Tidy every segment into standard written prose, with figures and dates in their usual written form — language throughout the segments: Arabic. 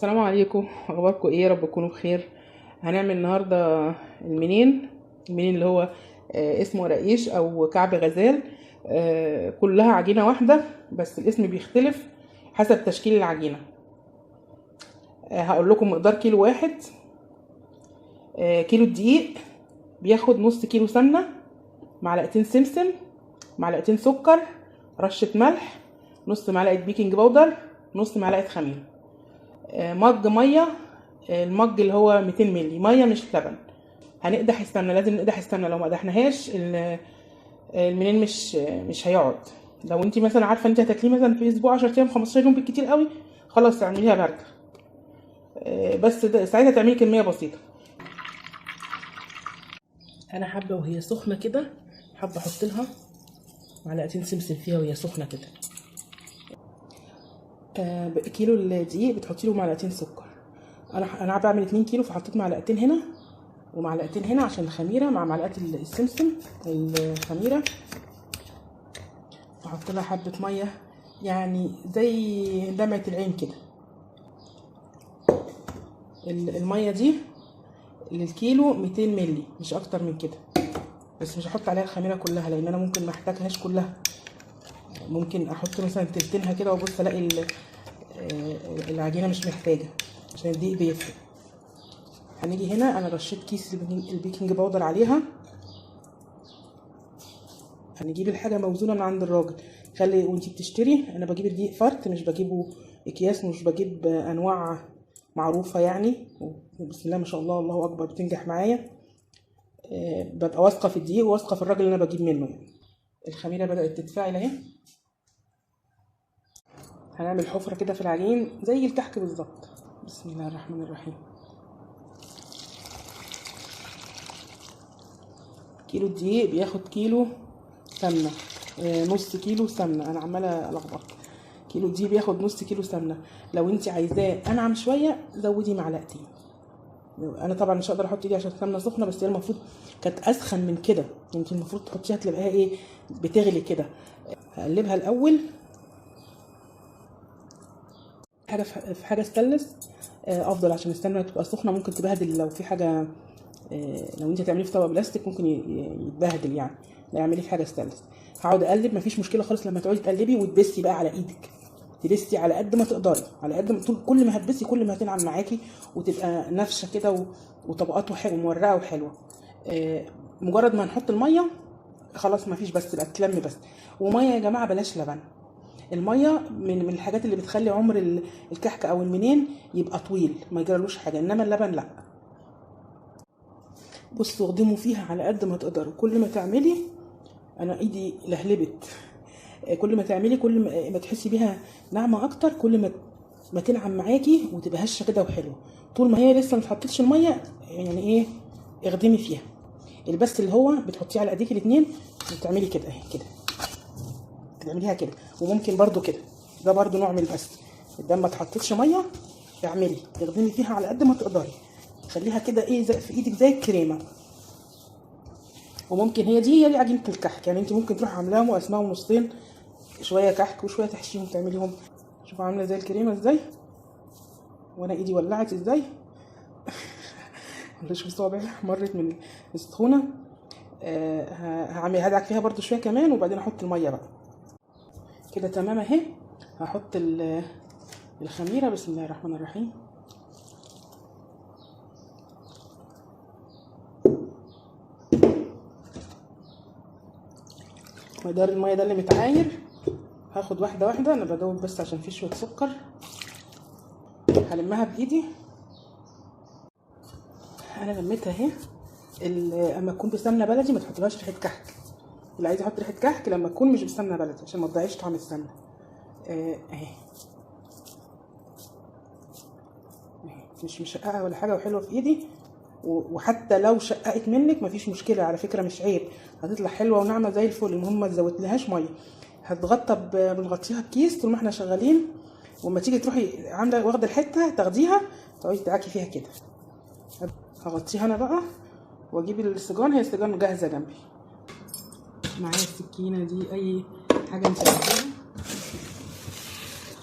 السلام عليكم، اخباركم ايه؟ يا رب تكونوا بخير. هنعمل النهارده المنين اللي هو اسمه رقيش او كعب غزال. كلها عجينه واحده بس الاسم بيختلف حسب تشكيل العجينه. هقول لكم مقدار كيلو واحد. كيلو الدقيق بياخد نص كيلو سمنه، معلقتين سمسم، معلقتين سكر، رشه ملح، نص معلقه بيكنج باودر، نص معلقه خميره. مج ميه، المج اللي هو 200 مللي ميه مش لبن. هنقدح السمنه، لازم نقدح السمنه، لو ما قدحناهاش المنين مش هيقعد. لو انت مثلا عارفه انت هتاكليه مثلا في اسبوع 10 ايام 15 يوم بالكتير قوي، خلاص اعمليها بارده. بس ساعتها تعملي كميه بسيطه. انا حابه وهي سخنه كده، حابه احط لها معلقتين سمسم فيها وهي سخنه كده. كيلو الدقيق بتحطي له معلقتين سكر. انا بعمل 2 كيلو فحطيت معلقتين هنا ومعلقتين هنا عشان الخميره، مع معلقه السمسم الخميره. واحط لها حبه ميه يعني زي دمعه العين كده. الميه دي للكيلو 200 مللي مش اكتر من كده، بس مش هحط عليها الخميره كلها لان انا ممكن ما احتاجهاش كلها. ممكن احط مثلا تلتينها كده وابص الاقي العجينه مش محتاجه عشان الدقيق بيفرق. هنيجي هنا انا رشيت كيس البيكنج باودر عليها. هنجيب الحاجه موزونه من عند الراجل. خلي وانتي بتشتري، انا بجيب الدقيق فرط، مش بجيبه اكياس، مش بجيب انواع معروفه يعني. بسم الله ما شاء الله، الله اكبر، بتنجح معايا. ببقى واثقه في الدقيق وواثقه في الراجل اللي انا بجيب منه يعني. الخميره بدات تتفاعل اهي. هنعمل حفره كده في العجين زي الكحك بالظبط. بسم الله الرحمن الرحيم. كيلو الدقيق بياخد كيلو سمنه، نص كيلو سمنه. انا عماله الخبط. كيلو دي بياخد نص كيلو سمنه. لو انت عايزاه انعم شويه زودي معلقتين. انا طبعا مش هقدر احط ايدي عشان السمنه سخنه، بس هي المفروض كانت اسخن من كده. انت المفروض تحطيها تلاقيها ايه، بتغلي كده. هقلبها الاول حاجه في حاجه ستانلس افضل، عشان السمنه تبقى سخنه ممكن تبهدل. لو في حاجه لو انت هتعمليه في طبق بلاستيك ممكن يتبهدل يعني. لا، اعمليه في حاجه ستانلس. هقعد اقلب، مفيش مشكله خالص لما تقعدي تقلبي وتبسي بقى على ايدك. تبسي على قد ما تقدري، على قد ما كل ما هتبسي كل ما هتنعم معاكي وتبقى نافشه كده وطبقاته حلوه مورقه وحلوه. مجرد ما نحط الميه خلاص مفيش، بس بقى تلم بس. وميه يا جماعه بلاش لبن. الميه من الحاجات اللي بتخلي عمر الكحك او المنين يبقى طويل ما يجرالوش حاجه، انما اللبن لا. بصوا اخدموا فيها على قد ما تقدروا. كل ما تعملي، انا ايدي لهلبت، كل ما تعملي كل ما تحسي بيها ناعمه اكتر، كل ما تنعم معاكي وتبقى هشه كده وحلوه. طول ما هي لسه ما اتحطتش الميه يعني ايه، اخدمي فيها. البس اللي هو بتحطيه على ايديك الاثنين وتعملي كده اهي كده، تعمليها كده. وممكن برده كده، ده برده نوع من البس. ده ما اتحطتش ميه اعملي اخدمي فيها على قد ما تقدري. خليها كده ايه في ايدك زي الكريمه. وممكن هي دي عجينه الكحك يعني. انت ممكن تروحي عاملاهم وقسماهم نصين، شويه كحك وشويه تحشيهم تعمليهم. شوفوا عامله زي الكريمه ازاي، وانا ايدي ولعت ازاي. ولا شوف صوابعي مرت من السخونه. هدعك فيها برده شويه كمان وبعدين احط الميه بقى. كده تمام اهي. هحط الخميره. بسم الله الرحمن الرحيم. مقدار الميه ده اللي متعاير. هاخد واحده واحده، انا بدوب بس عشان في شويه سكر. هلمها بايدي. انا لميتها اهي. اما تكون بسمنه بلدي ما تحطلهاش ريحه كحك. اللي عايز يحط ريحه كحك لما تكون مش بسمنه بلدي عشان ما تضيعيش طعم السمنه. اهي مش مشققه ولا حاجه وحلوه في ايدي. وحتى لو شققت منك مفيش مشكله على فكره، مش عيب، هتطلع حلوه وناعمه زي الفل. المهم ما تزودلهاش ميه. هتغطى بنغطيها بكيس طول ما احنا شغالين، وما تيجي تروحي عامله واخده الحته تاخديها تقعدي تدعكي فيها كده. هغطيها انا بقى واجيب السجان. هي السجان جاهزه جنبي، معايا السكينه دي اي حاجه انت عايزاها.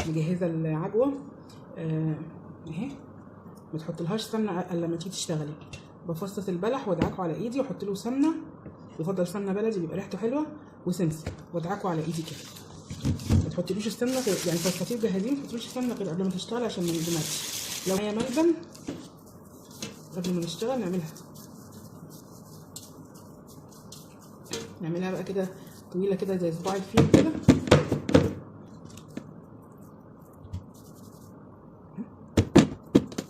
مجهزه العجوه. اهي. ما تحطلهاش سمنه الا لما تيجي تشتغلي. بفصص البلح وادعكه على ايدي واحط له سمنه، يفضل سمنه بلدي بيبقى ريحته حلوه، وسمسم، وادعكه على ايدي كده. ما تحطيلوش السمنه غير يعني فصفتيه جاهزين، ما تحطيلوش السمنه غير قبل ما تشتغلي عشان ما يندمجش. لو هي ملبن قبل ما نشتغل نعملها بقى كده طويله كده زي صباع الفيل كده.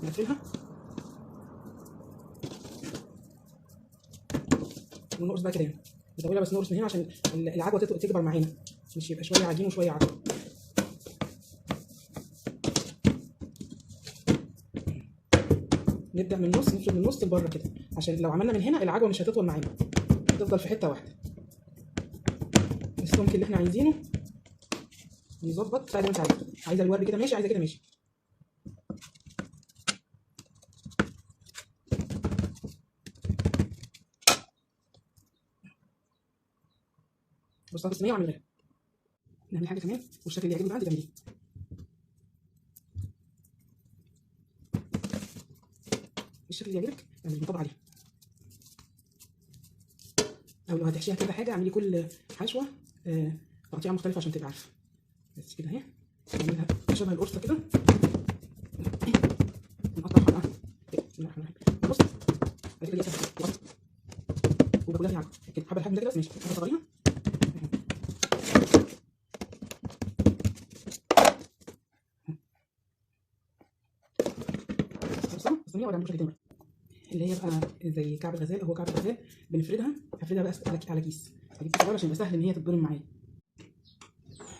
نقفلها ونقص بقى كده، نطولها بس نقص من هنا عشان العجوه تكبر معانا، مش يبقى شويه عجين وشويه عجوه. نبدا من النص، نفرد من النص لبره كده، عشان لو عملنا من هنا العجوه مش هتطول معانا، هتفضل في حته واحده. السمك اللي احنا عايزينه نظبط زي ما انت عايزه الورد كده ماشي، عايزه كده ماشي. بص في الصينيه واعملها. نعمل حاجه كمان والشكل اللي يعجبك عندي تعمليه. الشكل اللي يعجبك اعملي نطبق عليه، او لو هتحشيها كده حاجه اعملي كل حشوه تقطيعه مختلفه عشان تبقى عارفه. بس كده اهي، نعملها شبه القرصه كده، نقطع حلقه كده. بسم الله الرحمن الرحيم. بص ادي كده سهله وباكلها يعني كده، حبه الحجم ده كده ماشي، حبه صغيره. الصينيه ولا بشكل تاني اللي هي بقى زي كعب الغزال، هو كعب الغزال بنفردها، هفردها بقى على كيس صغير عشان يبقى سهل ان هي تتبرم معايا.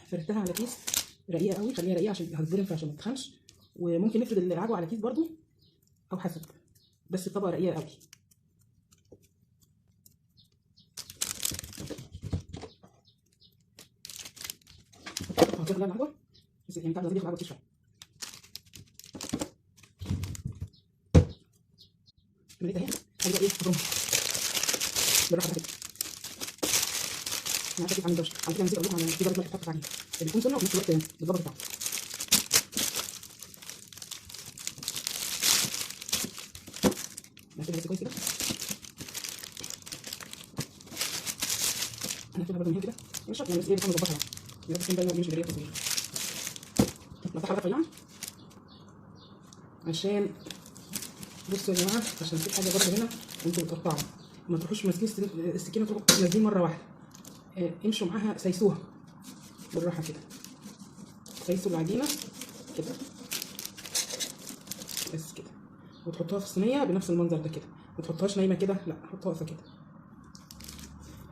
فردتها على كيس رقيقه قوي، خليها رقيقه عشان هتتبرم عشان ما تتخنش. وممكن نفرد العجوه على كيس برضو او حسب، بس الطبقه رقيقه قوي. هحط لها العجوه بس يعني كعب الغزال ياخد عجوه كتير شويه. عمليه اهي، هاجي بقى ايه افرمها بالراحه كده. انا عايزه عن الدوشه على فكره، نسيت اقول لكم على في درجه ملح بتحط عليها اللي بيكون سنه وفي نفس الوقت بالظبط بتاعه. نقفلها بس كويس كده. هنقفلها برضه من هنا كده مش شرط يعني، بس ايه بنكون مظبطها يعني بس باينه مش جريه تصوير. نفتحها بقى رفيعه عشان بصوا يا جماعه، عشان في حاجه برضه هنا وانتوا بتقطعوا ما تروحوش ماسكين السكينه تروحوا نازلين مره واحده. امشوا معاها، سيسوها بالراحه كده، سيسوا العجينه كده بس كده، وتحطوها في الصينيه بنفس المنظر ده كده، ما تحطوهاش نايمه كده، لا حطوها واقفه كده.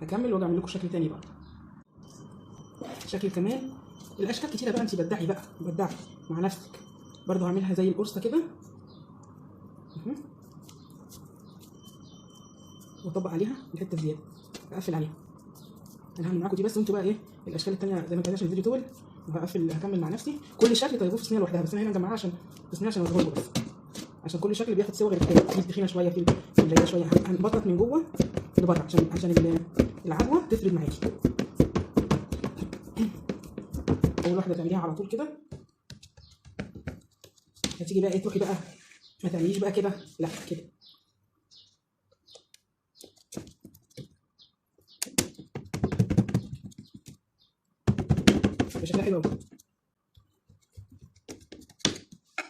هكمل واجي اعمل لكم شكل تاني بقى، شكل كمان. الاشكال كتيره بقى، انت بدعي بقى، بدعي مع نفسك. برضو هعملها زي القرصه كده واطبق عليها الحته الزياده، اقفل عليها. انا هعمل معاكم دي بس، وانتوا بقى ايه الاشكال التانيه زي ما انتوا عشان الفيديو طول، وهقفل هكمل مع نفسي. كل شكل طيبوه في صينيه لوحدها، بس انا هنا مجمعاها عشان في صينيه عشان اوريها لكم، بس عشان كل شكل بياخد سوا غير التاني. في تخينه شويه، في رقيقه شويه، هنبطط من جوه لبره عشان العجوه تفرد معاكي. اول واحده تعمليها على طول كده، هتيجي بقى ايه تروحي بقى ما تعمليش بقى كده، لا كده شكلها حلو قوي.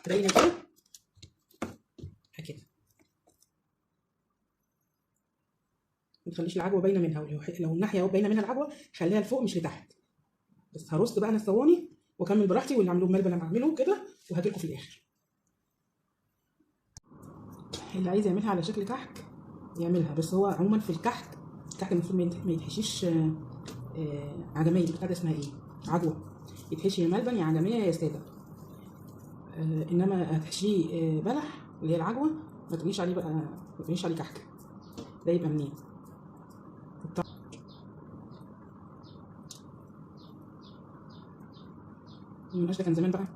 باينه كده كده، ما تخليش العجوه باينه منها، لو الناحيه باينه منها العجوه خليها لفوق مش لتحت. بس هرص بقى انا الصواني واكمل براحتي، واللي عاملوه ملبن انا اعمله كده وهجيلكم في الاخر. اللي عايز يعملها على شكل كحك يعملها، بس هو عموما في الكحك المفروض ما يتحشيش عجميه، بتاعت اسمها ايه، عجوه، يتحشي يا ملبن يا عجميه يا ساده. انما هتحشيه بلح اللي هي العجوه، ما تقوليش عليه بقى، ما تقوليش عليه كحك، ده يبقى منين؟ المنقاش ده كان زمان بقى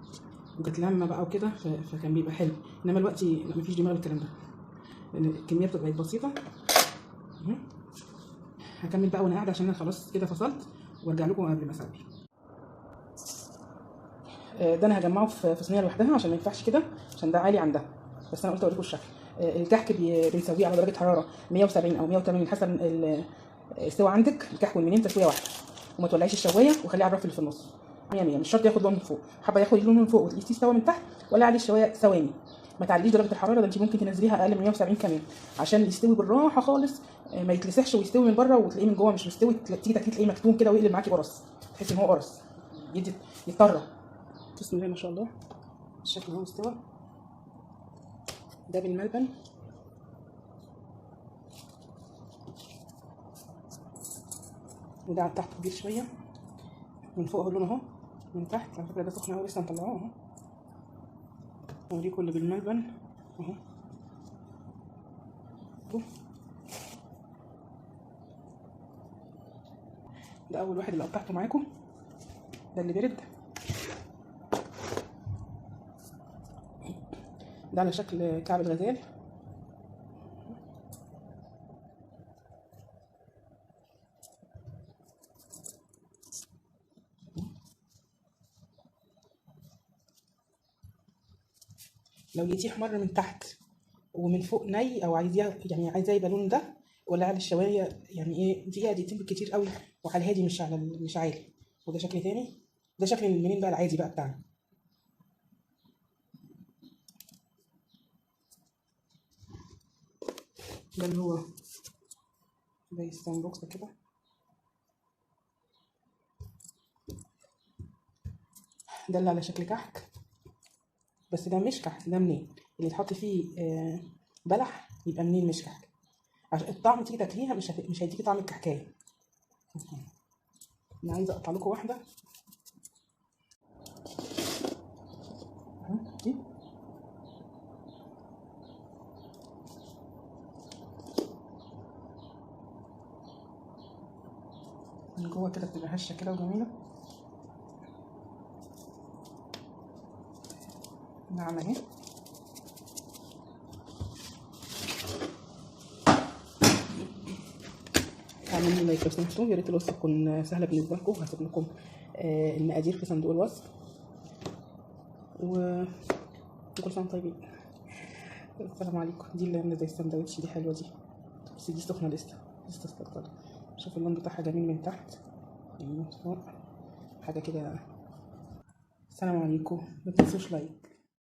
وكانت لمه بقى وكده، فكان بيبقى حلو، انما دلوقتي لا، مفيش دماغ بالكلام ده لان الكميه بتبقى بسيطه. هكمل بقى وانا قاعده عشان انا خلاص كده فصلت، وارجع لكم قبل ما اسوي. ده انا هجمعه في صينيه لوحدها عشان ما ينفعش كده، عشان ده عالي عن ده، بس انا قلت اوريكم الشكل. الكحك بنسويه على درجه حراره 170 او 180 حسب السوا عندك. الكحك والمنين تسويه واحده، وما تولعيش الشوايه وخليه على الرف اللي في النص. يعني مش شرط ياخد لون من فوق، حابه ياخد لون من فوق وتقيسيه استوى من تحت، ولا عليه الشوايه ثواني. ما تعليش درجه الحراره، ده انت ممكن تنزليها اقل من 170 كمان عشان يستوي بالراحه خالص، ما يتلسعش ويستوي من بره وتلاقيه من جوه مش مستوي، تيجي تاكليه تلاقيه مكتوم كده ويقلب معاكي قرص، تحسي ان هو قرص يدي يضطر. بسم الله ما شاء الله الشكل هو مستوى. ده بالملبن، وده على تحت كبير شويه، من فوق اهو لونه اهو، من تحت على فكره ده سخن اهو لسه مطلعوه اهو. اوريكم اللي بالملبن اهو. ده اول واحد اللي قطعته معاكم، ده اللي برد، ده على شكل كعب الغزال. لو لقيتيه احمر من تحت ومن فوق ني، او عايزاه يعني عايزاه يبقى لون ده، ولا على الشوايه يعني ايه دقيقه دقيقتين بالكتير قوي، وعلى الهادي مش على مش عالي. وده شكل تاني، ده شكل المنين بقى العادي بقى بتاعنا. ده اللي هو زي الساندوكس كده. ده اللي على شكل كحك، بس ده مش كحك، ده منين اللي يتحط فيه بلح يبقى منين مش كحك، عشان الطعم تيجي تاكليها مش هيديكي طعم الكحكايه. انا عايزه اقطع لكم واحده دي، من جوه كده بتبقى هشه كده وجميله، ناعمه اهي. اعملوا لي لايك لو سمحتوا، يا ريت الوصفه تكون سهله بالنسبه لكم. هسيب لكم المقادير في صندوق الوصف، وكل سنه وانتم طيبين. السلام عليكم. دي اللي عامله زي السندوتش، دي حلوه دي، بس دي سخنه لسه استقطر. شوف اللون بتاعها جميل من تحت من فوق حاجه كده. السلام عليكم، ما تنسوش لايك.